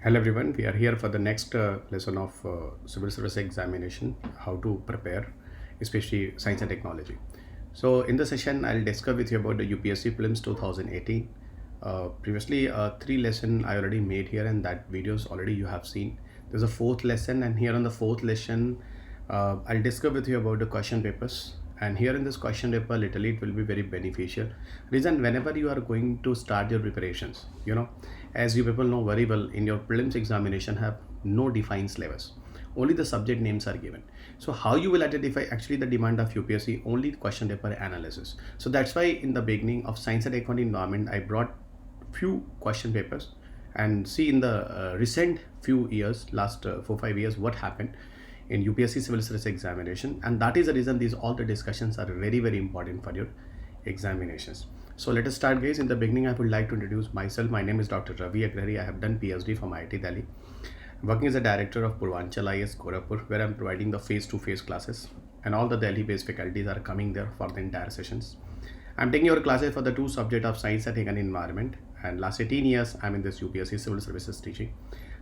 Hello everyone, we are here for the next lesson of civil service examination, how to prepare, especially science and technology. So in the session, I'll discuss with you about the UPSC Prelims 2018. Previously, three lesson I already made here, and that videos already you have seen. There's a fourth lesson, and here on the fourth lesson, I'll discuss with you about the question papers. And here in this question paper, literally it will be very beneficial. Reason whenever you are going to start your preparations, as you people know very well, in your prelims examination have no defined syllabus. Only the subject names are given. So how you will identify actually the demand of UPSC? Only question paper analysis. So that's why in the beginning of science and accounting environment, I brought few question papers and see in the recent few years, last 4-5 years, what happened in UPSC civil service examination, and that is the reason these all the discussions are very very important for your examinations. So let us start, guys. In the beginning, I would like to introduce myself. My name is Dr. Ravi Agrahari. I have done PhD from IIT Delhi, working as a director of Purvanchal IS Gorakhpur, where I'm providing the face-to-face classes, and all the Delhi-based faculties are coming there for the entire sessions. I'm taking your classes for the two subject of science and environment, and last 18 years I'm in this UPSC civil services teaching.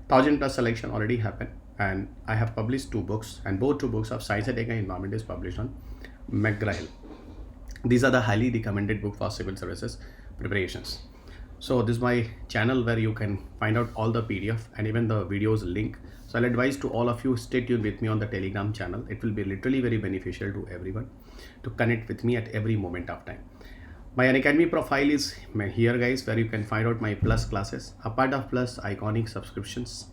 1,000+ selection already happened, and I have published two books, and both two books of science and environment is published on McGraw-Hill. These are the highly recommended book for civil services preparations. So this is my channel where you can find out all the PDF and even the videos link. So I'll advise to all of you, stay tuned with me on the Telegram channel. It will be literally very beneficial to everyone to connect with me at every moment of time. My Unacademy profile is here, guys, where you can find out my plus classes. Apart of plus, iconic subscriptions,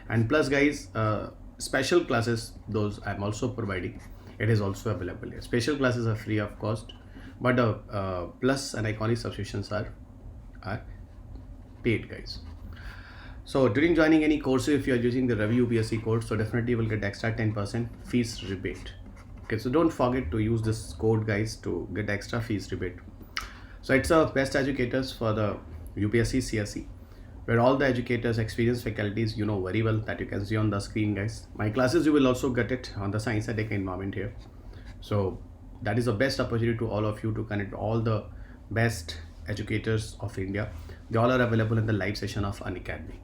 and plus, guys, special classes, those I'm also providing. It is also available here. Special classes are free of cost, but plus and iconic subscriptions are paid, guys. So during joining any course, if you are using the Ravi UPSC code, so definitely you will get extra 10% fees rebate. Okay, so don't forget to use this code, guys, to get extra fees rebate. So it's a best educators for the UPSC CSE, where all the educators, experienced faculties, you know very well, that you can see on the screen, guys. My classes, you will also get it on the science and tech environment here. So that is the best opportunity to all of you to connect all the best educators of India. They all are available in the live session of Unacademy.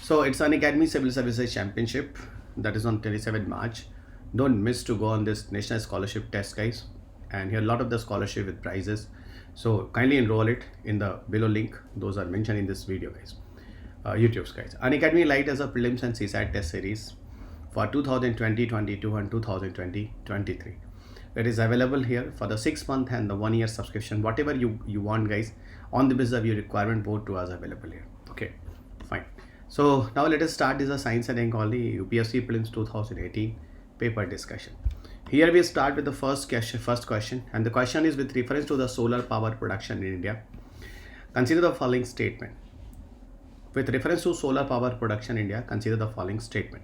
So it's Unacademy Civil Services Championship, that is on 27th March. Don't miss to go on this national scholarship test, guys. And here a lot of the scholarship with prizes. So kindly enroll it in the below link. Those are mentioned in this video, guys. YouTube's, guys. Unacademy Lite as a prelims and CSAT test series for 2020-22 and 2020-23. It is available here for the 6-month and the 1-year subscription. Whatever you want, guys, on the basis of your requirement, both two are available here. Okay, fine. So now let us start this science and technology UPSC Prelims 2018 paper discussion. Here we start with the first question, and the question is with reference to the solar power production in India. Consider the following statement. With reference to solar power production in India, consider the following statement.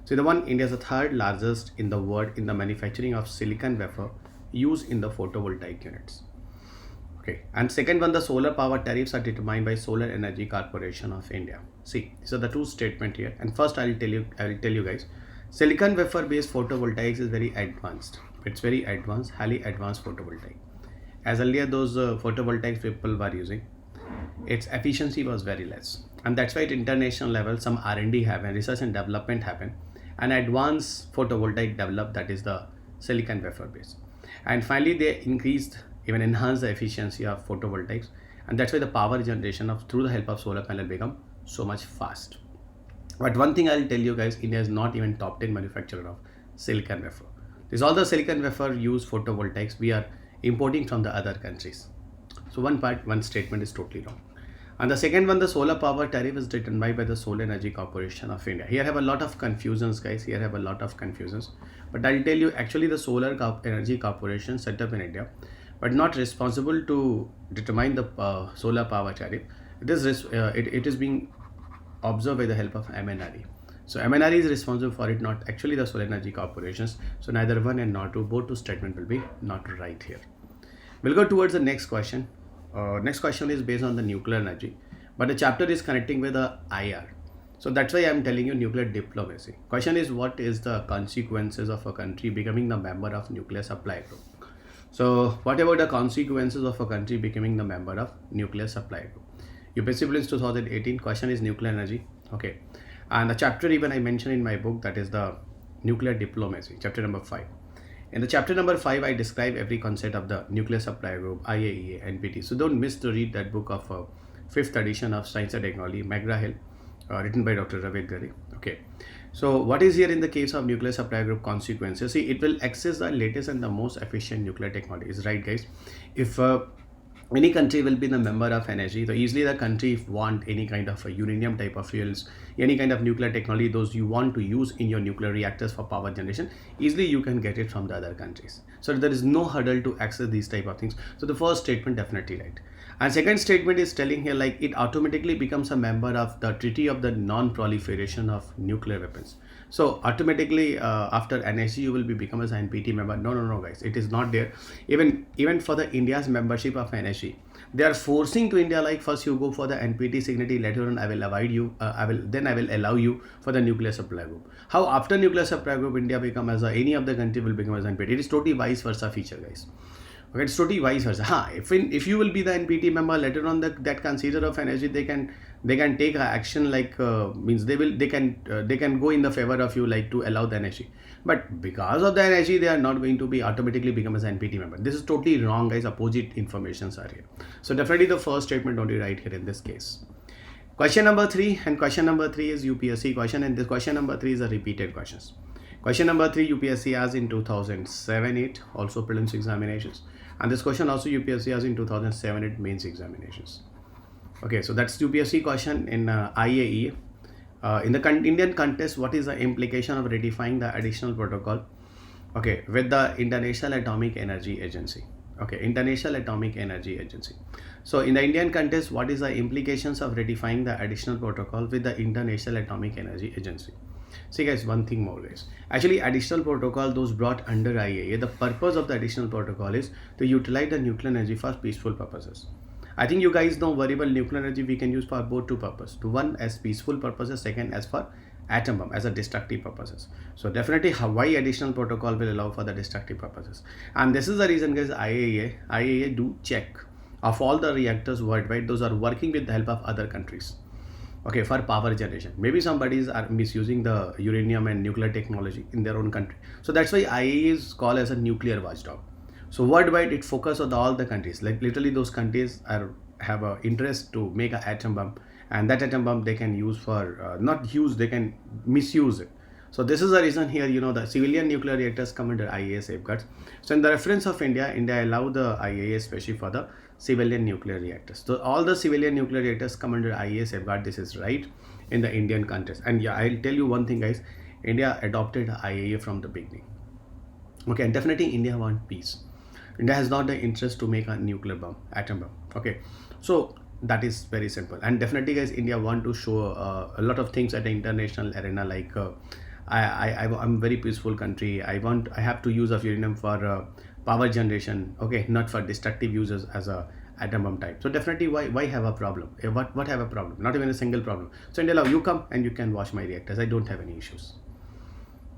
So the one, India is the third largest in the world in the manufacturing of silicon wafer used in the photovoltaic units. Okay, and second one, the solar power tariffs are determined by Solar Energy Corporation of India. See, these are the two statements here. And first, I will tell you, guys. Silicon wafer based photovoltaics is very advanced. It's very advanced, highly advanced photovoltaic. As earlier those photovoltaics people were using, its efficiency was very less, and that's why at international level some R&D happened, research and development happened, and advanced photovoltaic developed, that is the silicon wafer base. And finally they enhanced the efficiency of photovoltaics, and that's why the power generation of through the help of solar panel become so much fast. But one thing I'll tell you, guys, India is not even top 10 manufacturer of silicon wafer. This all the silicon wafer use photovoltaics we are importing from the other countries. So one statement is totally wrong. And the second one, the solar power tariff is determined by the Solar Energy Corporation of India. Here have a lot of confusions, guys. Here have a lot of confusions. But I'll tell you, actually the Solar Energy Corporation set up in India, but not responsible to determine the solar power tariff. It is being observed by the help of MNRE. So MNRE is responsible for it, not actually the Solar Energy Corporations. So neither one and nor two, both two statement will be not right here. We'll go towards the next question. Next question is based on the nuclear energy, but the chapter is connecting with the IR. So that's why I'm telling you nuclear diplomacy. Question is, what is the consequences of a country becoming the member of nuclear supply group? So what about the consequences of a country becoming the member of nuclear supply group? UPSC Prelims 2018 question is nuclear energy. Okay, and the chapter even I mentioned in my book, that is the nuclear diplomacy, chapter number 5. In the chapter number 5, I describe every concept of the nuclear supply group, IAEA, NPT. So don't miss to read that book of 5th edition of Science and Technology, McGraw-Hill, written by Dr. Ravi Agrahari. Okay, so what is here in the case of nuclear supply group consequences? See, it will access the latest and the most efficient nuclear technologies, right, guys? If any country will be the member of energy, so easily the country if want any kind of a uranium type of fuels, any kind of nuclear technology, those you want to use in your nuclear reactors for power generation, easily you can get it from the other countries. So there is no hurdle to access these type of things. So the first statement definitely right. And second statement is telling here like it automatically becomes a member of the Treaty of the Non-Proliferation of Nuclear Weapons. So automatically after NSG you will be become as an NPT member. No guys, it is not there. Even for the India's membership of NSG, they are forcing to India like first you go for the NPT signatory, later on I will avoid you, I will allow you for the nuclear supply group. How after nuclear supply group India become as any of the country will become as NPT? It is totally vice versa feature, guys. Okay, it's totally vice versa. If you will be the NPT member, later on that consider of energy, they can take action like means they can go in the favor of you like to allow the energy. But because of the energy, they are not going to be automatically become as NPT member. This is totally wrong, guys. Opposite informations are here. So definitely the first statement only right here in this case. Question number 3, and question number 3 is UPSC question, and this question number 3 is a repeated questions. Question number 3 UPSC has in 2007-8 also prelims examinations, and this question also UPSC has in 2007-8 mains examinations. Okay, so that's UPSC question in IAEA. In the Indian contest, what is the implication of ratifying the additional protocol, okay, with the International Atomic Energy Agency? Okay, International Atomic Energy Agency. So in the Indian contest, what is the implications of ratifying the additional protocol with the International Atomic Energy Agency? See guys, one thing more guys, actually additional protocol those brought under IAEA, the purpose of the additional protocol is to utilize the nuclear energy for peaceful purposes. I think you guys know very well nuclear energy we can use for both two purposes, to one as peaceful purposes, second as for atom bomb as a destructive purposes. So definitely why additional protocol will allow for the destructive purposes, and this is the reason guys IAEA do check of all the reactors worldwide, those are working with the help of other countries, okay, for power generation. Maybe somebody are misusing the uranium and nuclear technology in their own country, so that's why IAEA is called as a nuclear watchdog. So worldwide it focuses on all the countries, like literally those countries have an interest to make an atom bomb, and that atom bomb they can use for not use, they can misuse it. So this is the reason here, you know, the civilian nuclear reactors come under IAEA safeguards. So in the reference of India allow the IAEA especially for the civilian nuclear reactors. So all the civilian nuclear reactors come under IAEA safeguard. This is right in the Indian context. And yeah, I'll tell you one thing guys, India adopted IAEA from the beginning. Okay, and definitely India wants peace. India has not the interest to make a nuclear bomb, atom bomb. Okay, so that is very simple. And definitely guys, India want to show a lot of things at the international arena, like I'm very peaceful country. I have to use of uranium for power generation, okay, not for destructive uses as a atom bomb type. So definitely why have a problem? What have a problem? Not even a single problem. So India, you come and you can watch my reactors. I don't have any issues.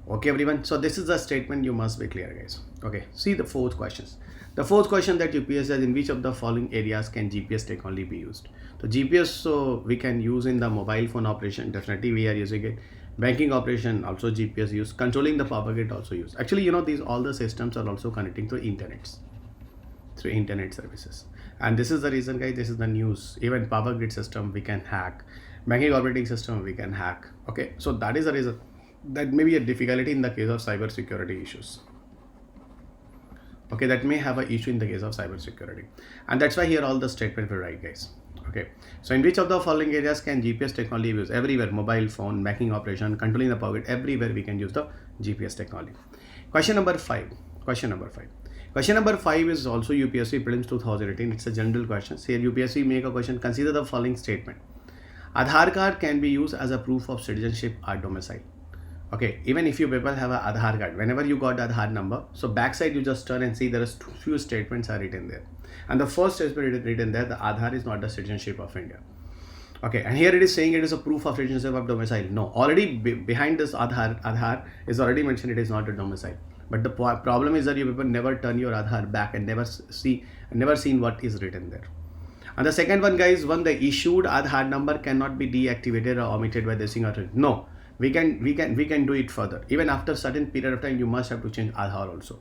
Okay everyone, so this is the statement, you must be clear guys. Okay, see the fourth questions. The fourth question that UPSC says, in which of the following areas can GPS technology be used? So GPS, so we can use in the mobile phone operation, definitely we are using it. Banking operation also GPS use. Controlling the power grid also use. Actually, you know, these all the systems are also connecting through internet services. And this is the reason guys, this is the news. Even power grid system we can hack, banking operating system we can hack. Okay, so that is the reason that may be a difficulty in the case of cyber security issues. Okay, that may have an issue in the case of cyber security, and that's why here all the statement were right guys. Okay, so in which of the following areas can GPS technology be used? Everywhere, mobile phone, banking operation, controlling the power grid, everywhere we can use the GPS technology. Question number 5 is also UPSC Prelims 2018. It's a general question. Here UPSC make a question, consider the following statement. Aadhaar card can be used as a proof of citizenship or domicile. Okay, even if you people have an Aadhaar card, whenever you got the Aadhaar number, so backside you just turn and see there is few statements are written there. And the first statement written there, the Aadhaar is not the citizenship of India. Okay, and here it is saying it is a proof of citizenship of domicile. No, already behind this Aadhaar is already mentioned it is not a domicile. But the problem is that you people never turn your Aadhaar back and never seen what is written there. And the second one, guys, when the issued Aadhaar number cannot be deactivated or omitted by this authority. No, we can do it further. Even after certain period of time, you must have to change Aadhaar also.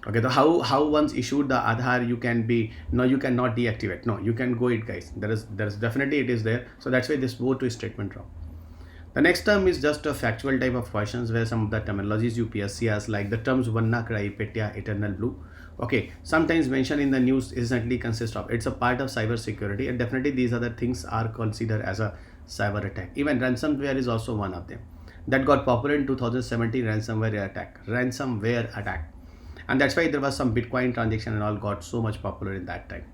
Okay, so how once issued the Aadhaar, you cannot deactivate. No, you can go it, guys. There is definitely it is there. So that's why this both two statement wrong. The next term is just a factual type of questions where some of the terminologies UPSC has, like the terms Vannakrai, Petya, eternal blue. Okay, sometimes mentioned in the news essentially consist of, it's a part of cyber security, and definitely these other things are considered as a cyber attack. Even ransomware is also one of them. That got popular in 2017, ransomware attack. And that's why there was some Bitcoin transaction and all got so much popular in that time.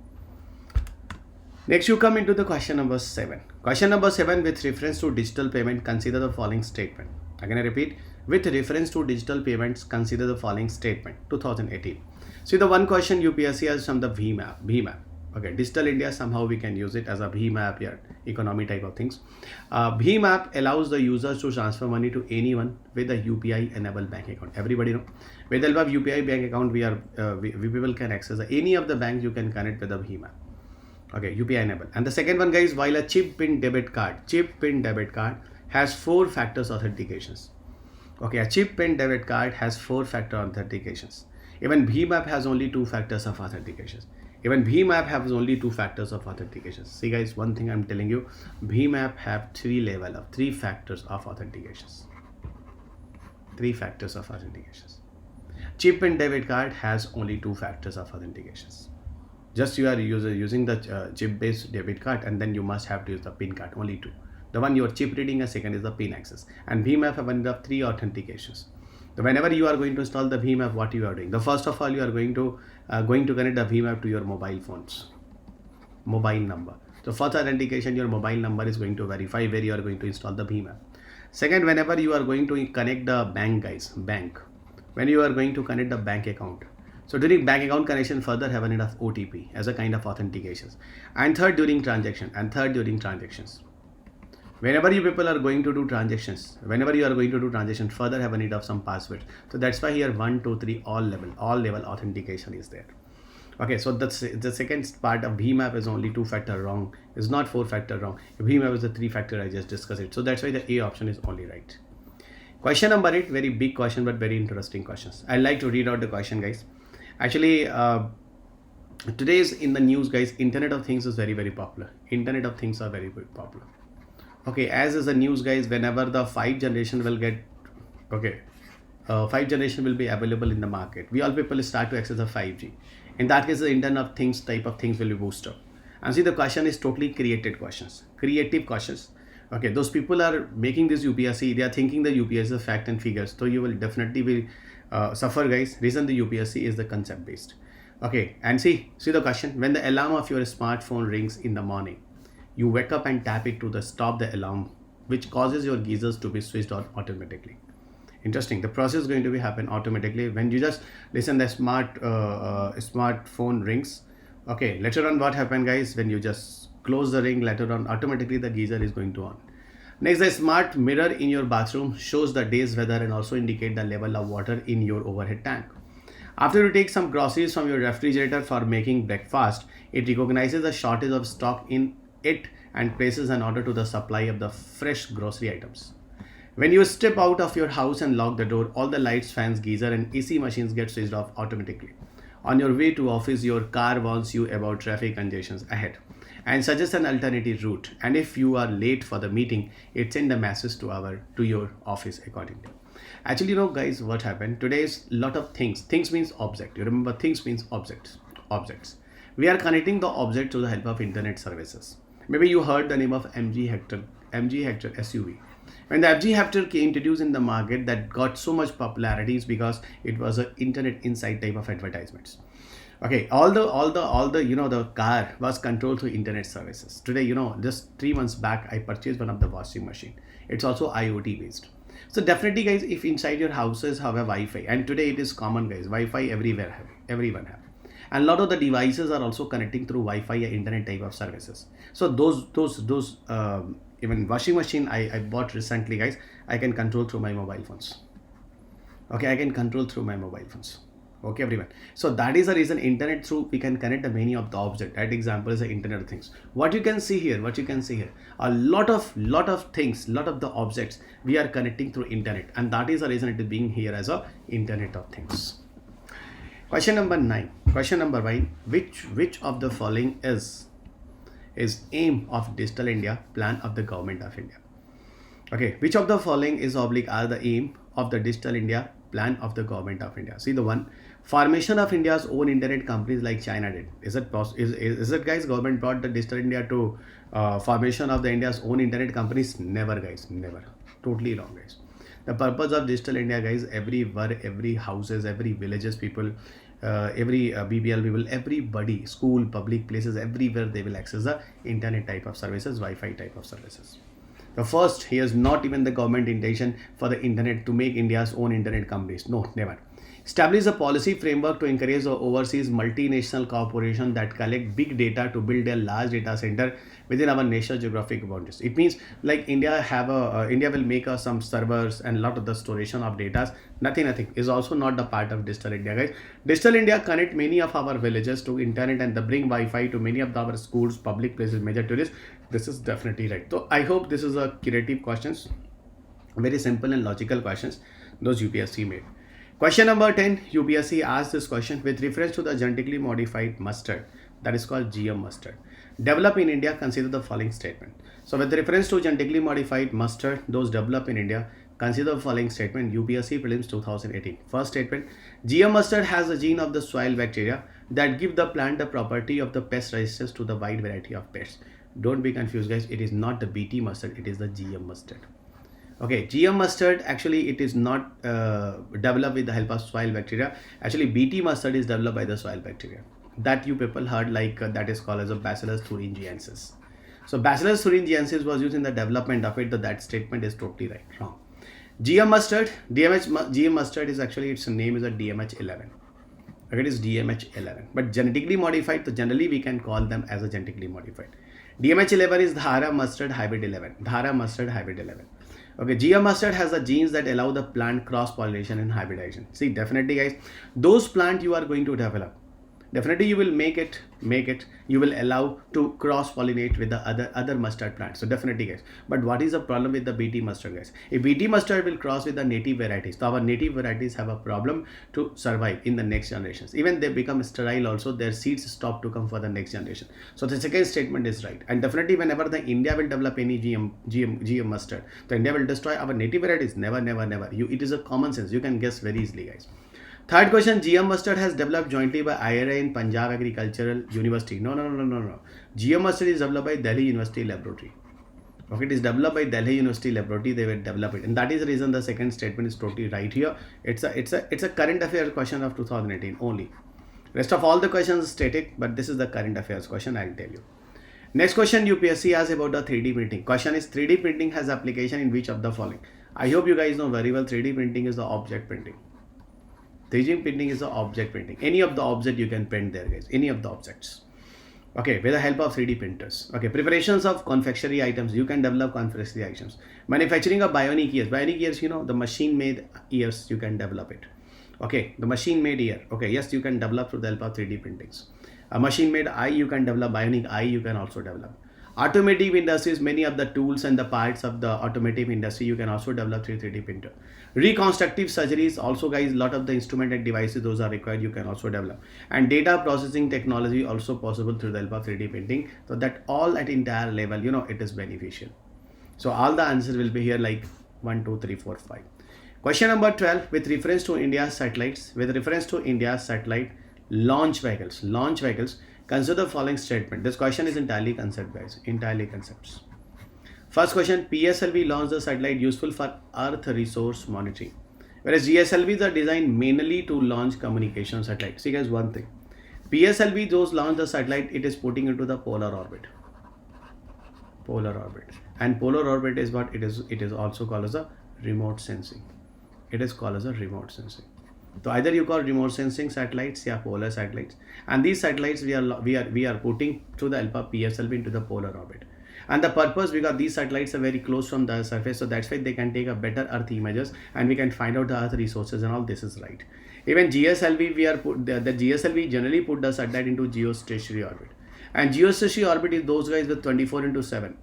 Next, you come into the question number 7. Question number 7, with reference to digital payment, consider the following statement. Again, I repeat, with reference to digital payments, consider the following statement. 2018. See, the one question UPSC has from the BHIM. Okay, Digital India, somehow we can use it as a BHIM app here, economy type of things. BHIM app allows the users to transfer money to anyone with a UPI-enabled bank account. Everybody know, with the help of UPI bank account, we people can access any of the banks. You can connect with the BHIM app. Okay, UPI enabled. And the second one, guys, while a chip pin debit card has 4 factors authentications. Okay, a chip pin debit card has 4 factor authentications. Even BHIM app has only 2 factors of authentications. See, guys, one thing I'm telling you, BHIM app have 3 factors of authentications. 3 factors of authentications. Chip pin debit card has only 2 factors of authentications. Just you are using the chip based debit card, and then you must have to use the pin card, only 2. The one your chip reading, a second is the pin access. And BHIM app have one of 3 authentications. So whenever you are going to install the BHIM app, what you are doing? The first of all, you are going to connect the BHIM app to your mobile phones, mobile number. So first authentication, your mobile number is going to verify where you are going to install the BHIM app. Second, whenever you are going to connect the bank, when you are going to connect the bank account. So during bank account connection, further have a need of OTP as a kind of authentications. And third, during transactions. Whenever you people are going to do transactions, further have a need of some password. So that's why here 1, 2, 3, all level authentication is there. Okay, so that's the second part of BHIM app is only 2 factor wrong. It's not 4 factor wrong. BHIM app is the 3 factor I just discussed it. So that's why the A option is only right. Question number 8, very big question but very interesting questions. I like to read out the question, guys. Actually, today's in the news, guys, Internet of Things is very, very popular. Internet of Things are very, very popular. Okay, as is the news, guys, whenever the 5th generation will get, 5th generation will be available in the market, we all people start to access the 5G. In that case, the Internet of Things type of things will be boosted up. And see, the question is totally creative questions. Okay, those people are making this UPSC, they are thinking the UPSC is fact and figures. So you will definitely be suffer, guys. Reason the UPSC is the concept based. Okay, and see the question. When the alarm of your smartphone rings in the morning, you wake up and tap it to stop the alarm, which causes your geysers to be switched on automatically. Interesting. The process is going to be happen automatically when you just listen the smartphone rings. Okay, later on what happened, guys, when you just close the ring, later on automatically the geyser is going to on. Next, the smart mirror in your bathroom shows the day's weather and also indicate the level of water in your overhead tank. After you take some groceries from your refrigerator for making breakfast, it recognizes a shortage of stock in it and places an order to the supply of the fresh grocery items. When you step out of your house and lock the door, all the lights, fans, geyser and AC machines get switched off automatically. On your way to office, your car warns you about traffic congestions ahead and suggests an alternative route. And if you are late for the meeting, it sends a message to your office accordingly. Actually, you know, guys, what happened? Today is lot of things. Things means object. You remember, things means objects. We are connecting the object to the help of internet services. Maybe you heard the name of MG Hector SUV. When the MG Hector came introduced in the market, that got so much popularity is because it was an internet inside type of advertisements. Okay, all the the car was controlled through internet services. Today, just 3 months back, I purchased one of the washing machine. It's also IoT based. So definitely, guys, if inside your houses have a Wi-Fi, and today it is common, guys, Wi-Fi everyone have. And a lot of the devices are also connecting through Wi-Fi or internet type of services. So those even washing machine I bought recently, guys, I can control through my mobile phones. Okay, I can control through my mobile phones. Okay, everyone. So that is the reason internet through we can connect many of the object. That example is the internet of things. What you can see here, a lot of things, lot of the objects we are connecting through internet, and that is the reason it is being here as a internet of things. Question number 9. Question number 9. Which of the following is aim of Digital India plan of the government of India? Okay, which of the following is oblique are the aim of the Digital India plan of the government of India? See the one, formation of India's own internet companies like China did. Is it possible? Is it guys? Government brought the Digital India to formation of the India's own internet companies? Never, guys. Never. Totally wrong, guys. The purpose of Digital India, guys, every houses, every villages people, every BBL people, everybody, school, public places, everywhere they will access the internet type of services, Wi-Fi type of services. The first, here's not even the government intention for the internet to make India's own internet companies. No, never. Establish a policy framework to encourage the overseas multinational corporation that collect big data to build a large data center within our national geographic boundaries. It means like India will make some servers and lot of the storage of data. Nothing is also not the part of Digital India, guys. Digital India connect many of our villages to internet and bring Wi-Fi to many of our schools, public places, major tourists. This is definitely right. So I hope this is a creative questions, very simple and logical questions those UPSC made. Question number 10, UPSC asked this question with reference to the genetically modified mustard that is called GM mustard. Develop in India, consider the following statement. So with reference to genetically modified mustard, those developed in India, consider the following statement. UPSC Prelims 2018. First statement, GM mustard has a gene of the soil bacteria that give the plant the property of the pest resistance to the wide variety of pests. Don't be confused, guys. It is not the BT mustard, it is the GM mustard. Okay, GM mustard actually it is not developed with the help of soil bacteria. Actually, BT mustard is developed by the soil bacteria. That you people heard like that is called as a Bacillus thuringiensis. So Bacillus thuringiensis was used in the development of it. That statement is totally right. Wrong. GM mustard, GM mustard is actually its name is a DMH11. Okay, it is DMH11. But genetically modified, so generally we can call them as a genetically modified. DMH11 is Dhara mustard hybrid 11. Dhara mustard hybrid 11. Okay, GM mustard has the genes that allow the plant cross-pollination and hybridization. See, definitely guys, those plant you are going to develop, definitely you will make it, you will allow to cross-pollinate with the other mustard plants. So definitely guys, but what is the problem with the BT mustard, guys? If BT mustard will cross with the native varieties, so our native varieties have a problem to survive in the next generations. Even they become sterile also, their seeds stop to come for the next generation. So the second statement is right. And definitely whenever the India will develop any GM mustard, the India will destroy our native varieties. Never. It is a common sense. You can guess very easily, guys. Third question, GM mustard has developed jointly by IART and Punjab Agricultural University. No. GM mustard is developed by Delhi University Laboratory. Okay, it is developed by Delhi University Laboratory. They will develop it, and that is the reason the second statement is totally right here. It's a current affairs question of 2018 only. Rest of all the questions static, but this is the current affairs question. I'll tell you. Next question, UPSC asks about the 3D printing. Question is 3D printing has application in which of the following? I hope you guys know very well 3D printing is the object printing. 3D printing is the object printing. Any of the object you can print there, guys. Any of the objects. Okay, with the help of 3D printers. Okay, preparations of confectionery items. You can develop confectionery items. Manufacturing of bionic ears. Bionic ears, you know, the machine-made ears, you can develop it. Okay, the machine-made ear. Okay, yes, you can develop through the help of 3D printings. A machine-made eye, you can develop. Bionic eye, you can also develop. Automotive industries, many of the tools and the parts of the automotive industry, you can also develop through 3D printer. Reconstructive surgeries, also guys, lot of the instrument and devices, those are required, you can also develop. And data processing technology also possible through the help of 3D printing. So that all at entire level, you know, it is beneficial. So all the answers will be here like 1, 2, 3, 4, 5. Question number 12, with reference to India's satellites, launch vehicles, consider the following statement. This question is entirely concept, guys. Entirely concepts. First question, PSLV launched the satellite useful for Earth resource monitoring, whereas GSLVs are designed mainly to launch communication satellite. See guys, one thing. PSLV, those launch the satellite, it is putting into the polar orbit. And polar orbit is what it is. It is also called as a remote sensing. So either you call remote sensing satellites or polar satellites, and these satellites we are putting through the help of PSLV into the polar orbit. And the purpose, because these satellites are very close from the surface, so that's why they can take a better Earth images and we can find out the Earth resources and all. This is right. Even GSLV, we are put the GSLV generally put the satellite into geostationary orbit, and geostationary orbit is those guys with 24 into 7.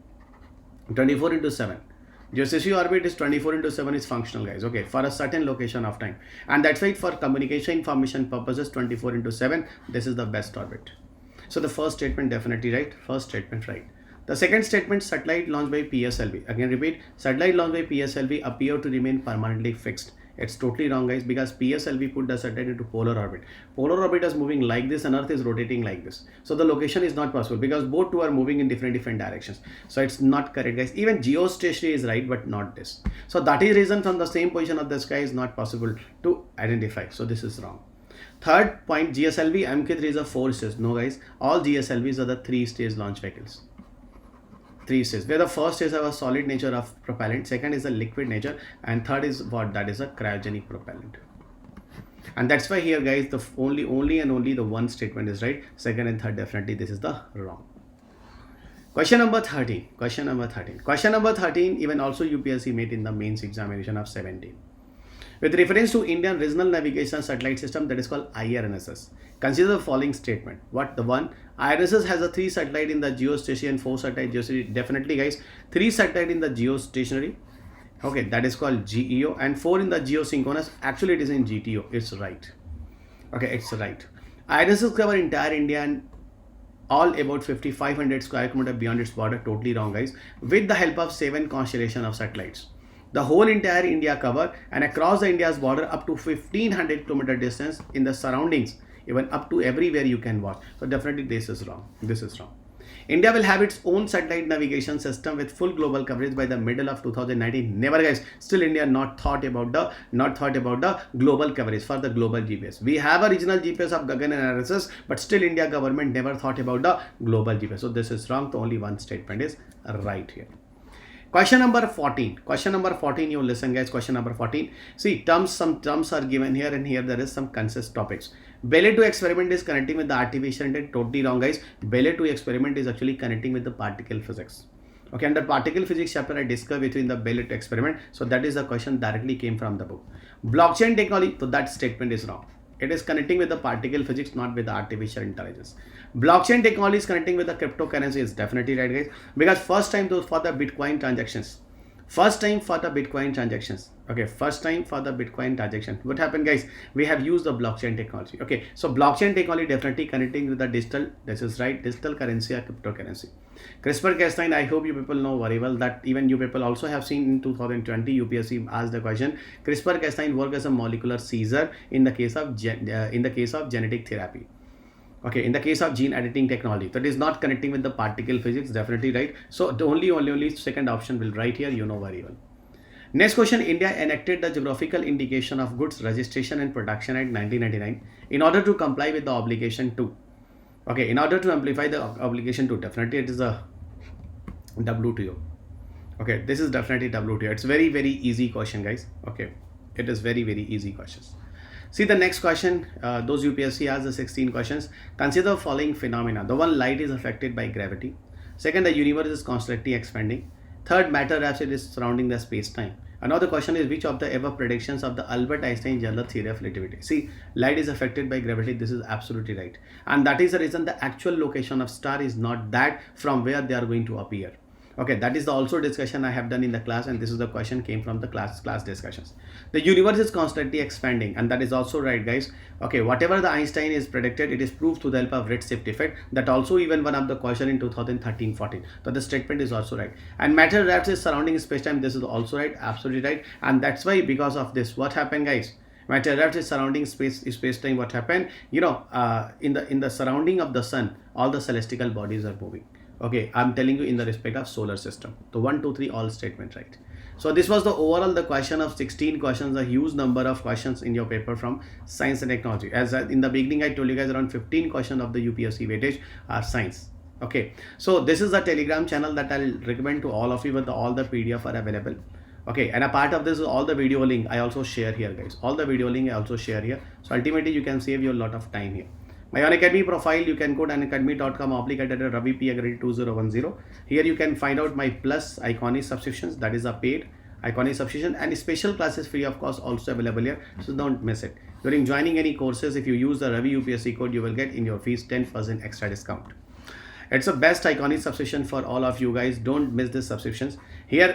24 into 7. Geostationary orbit is 24 into 7 is functional, guys, okay, for a certain location of time, and that's why for communication information purposes 24 into 7, this is the best orbit. So the first statement definitely right, first statement right. The second statement, satellite launched by PSLV, again repeat, satellite launched by PSLV appear to remain permanently fixed. It's totally wrong, guys, because PSLV put the satellite into polar orbit. Polar orbit is moving like this and Earth is rotating like this. So the location is not possible because both two are moving in different directions. So it's not correct, guys. Even geostationary is right, but not this. So that is reason from the same position of the sky is not possible to identify. So this is wrong. Third point, GSLV MK3 is a 4 stage. No, guys, all GSLVs are the 3-stage launch vehicles. 3 stages, where the first is a solid nature of propellant, second is a liquid nature, and third is what, that is a cryogenic propellant. And that's why here, guys, the only and only the one statement is right. Second and third, definitely this is the wrong. Question number 13. Question number 13. Question number 13 even also UPSC made in the mains examination of 17. With reference to Indian Regional Navigation Satellite System, that is called IRNSS. Consider the following statement. What? The one, IRNSS has a 3 satellite in the geostationary and 4 satellite geostationary. Definitely, guys, 3 satellite in the geostationary. Okay, that is called GEO, and 4 in the geosynchronous. Actually, it is in GTO. It's right. Okay, it's right. IRNSS cover entire India and all about 5,500 square kilometer beyond its border. Totally wrong, guys. With the help of 7 constellation of satellites. The whole entire India cover, and across the India's border up to 1,500 kilometer distance in the surroundings, even up to everywhere you can watch. So definitely this is wrong. This is wrong. India will have its own satellite navigation system with full global coverage by the middle of 2019. Never, guys. Still India not thought about the global coverage for the global GPS. We have a regional GPS of Gagan and RSS, but still India government never thought about the global GPS. So this is wrong. The only one statement is right here. Question number 14. Question number 14, you listen, guys. Question number 14. See, some terms are given here, and here there is some consist topics. Bailey 2 experiment is connecting with the artificial intelligence. Totally wrong, guys. Bailey 2 experiment is actually connecting with the particle physics. Okay, and the particle physics chapter I discussed between the Bailey 2 experiment. So that is the question directly came from the book. Blockchain technology, so that statement is wrong. It is connecting with the particle physics, not with the artificial intelligence. Blockchain technology is connecting with the cryptocurrency is definitely right, guys. Because first time those for the Bitcoin transactions. First time for the Bitcoin transactions. Okay, first time for the Bitcoin transaction. What happened, guys? We have used the blockchain technology. Okay, so blockchain technology definitely connecting with the digital. This is right, digital currency or cryptocurrency. CRISPR-Cas9, I hope you people know very well that even you people also have seen in 2020 UPSC asked the question. CRISPR-Cas9 work as a molecular Caesar in the case of genetic therapy. Okay, in the case of gene editing technology, that is not connecting with the particle physics, definitely right. So the only second option will right here, you know very well. Next question, India enacted the geographical indication of goods registration and production Act 1999 in order to comply with the obligation to. Okay, in order to amplify the obligation to, definitely it is a WTO. Okay, this is definitely WTO. It's very easy question, guys. Okay, it is very easy questions. See the next question, those UPSC has the 16 questions. Consider the following phenomena. The one, light is affected by gravity. Second, the universe is constantly expanding. Third, matter rhapsody is surrounding the space-time. Another question is, which of the above predictions of the Albert Einstein general theory of relativity? See, light is affected by gravity. This is absolutely right. And that is the reason the actual location of star is not that from where they are going to appear. Okay, that is the also discussion I have done in the class, and this is the question came from the class discussions. The universe is constantly expanding, and that is also right, guys. Okay, whatever the Einstein is predicted, it is proved to the help of redshift effect. That also even one of the question in 2013-14. So the statement is also right. And matter rhapsody is surrounding space-time. This is also right, absolutely right. And that's why because of this, what happened, guys? Matter rhapsody is surrounding space-time. What happened? You know, in the surrounding of the sun, all the celestial bodies are moving. Okay, I'm telling you in the respect of solar system. The 1, 2, 3 all statement right. So this was the overall the question of 16 questions, a huge number of questions in your paper from science and technology. As in the beginning, I told you guys around 15 questions of the UPSC weightage are science. Okay, so this is a Telegram channel that I'll recommend to all of you, with all the PDF are available. Okay, and a part of this is all the video link I also share here, guys. All the video link I also share here. So ultimately you can save you a lot of time here. My Unacademy profile, you can go to unacademy.com/Ravi P Agrahari 2010. Here you can find out my plus iconic subscriptions, that is a paid. iconic subscription, and special classes free of cost also available here, so don't miss it. During joining any courses, if you use the Ravi UPSC code, you will get in your fees 10% extra discount. It's a best iconic subscription for all of you guys. Don't miss this subscriptions. Here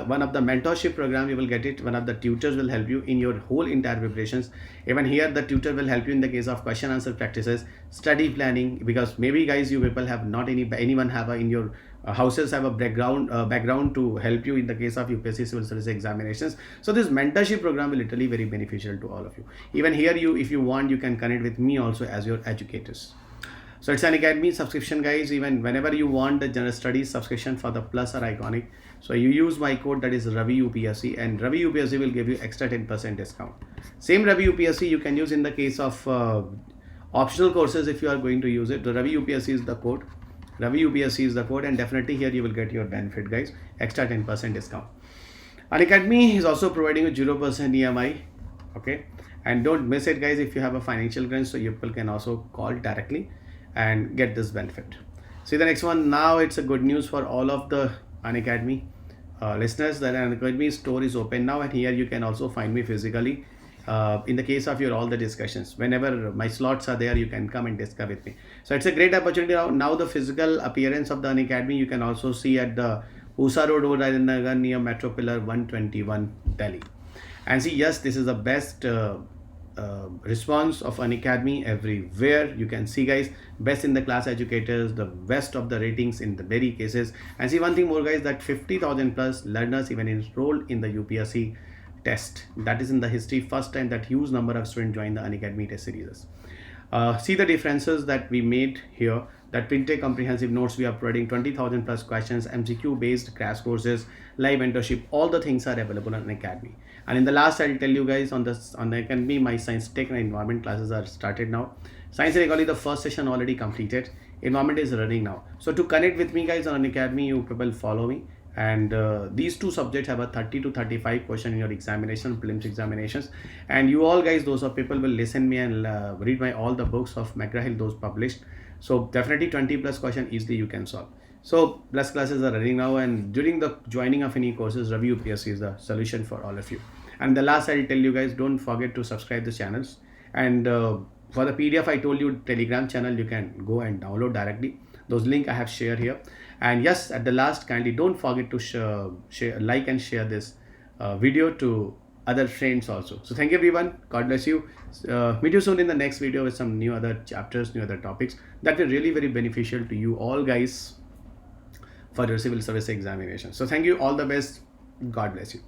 one of the mentorship program you will get it. One of the tutors will help you in your whole entire preparations. Even here the tutor will help you in the case of question answer practices, study planning, because maybe guys you people have not anyone have in your houses have a background to help you in the case of UPSC civil service examinations. So this mentorship program will literally very beneficial to all of you. Even here if you want, you can connect with me also as your educators. So it's an Academy subscription, guys. Even whenever you want the general studies subscription for the plus or iconic, so you use my code, that is Ravi UPSC, and Ravi UPSC will give you extra 10% discount. Same Ravi UPSC you can use in the case of optional courses if you are going to use it. The Ravi UPSC is the code. Ravi UPSC is the code, and definitely here you will get your benefit, guys. Extra 10% discount. Unacademy is also providing a 0% EMI. Okay, and don't miss it, guys. If you have a financial crunch, so you people can also call directly and get this benefit. See the next one. Now it's a good news for all of the Unacademy listeners that Unacademy store is open now, and here you can also find me physically. In the case of your all the discussions, whenever my slots are there, you can come and discuss with me. So it's a great opportunity now. The physical appearance of the Unacademy you can also see at the Usa Road, Nagar, near Metro Pillar 121, Delhi. And see, yes, this is the best response of Unacademy everywhere. You can see, guys, best in the class educators, the best of the ratings in the very cases. And see one thing more, guys, that 50,000 plus learners even enrolled in the UPSC test. That is in the history first time that huge number of students joined the Unacademy test series. See the differences that we made here. That printed comprehensive notes we are providing, 20,000 plus questions, MCQ based crash courses, live mentorship, all the things are available on Unacademy. And in the last, I'll tell you guys on the Academy, my science, tech and environment classes are started now. Science and ecology, the first session already completed. Environment is running now. So to connect with me, guys, on Academy, you people follow me. And these two subjects have a 30 to 35 question in your examination, prelims examinations. And you all, guys, those of people will listen me and read my all the books of McGraw-Hill, those published. So definitely 20 plus question easily you can solve. So plus classes are running now, and during the joining of any courses, Ravi UPSC is the solution for all of you. And the last, I'll tell you guys, don't forget to subscribe the channels. And for the PDF, I told you Telegram channel, you can go and download directly. Those link I have shared here. And yes, at the last, kindly don't forget to share, like and share this video to other friends also. So thank you everyone. God bless you. Meet you soon in the next video with some new other chapters, new other topics that will really very beneficial to you all, guys, for your civil service examination. So thank you, all the best. God bless you.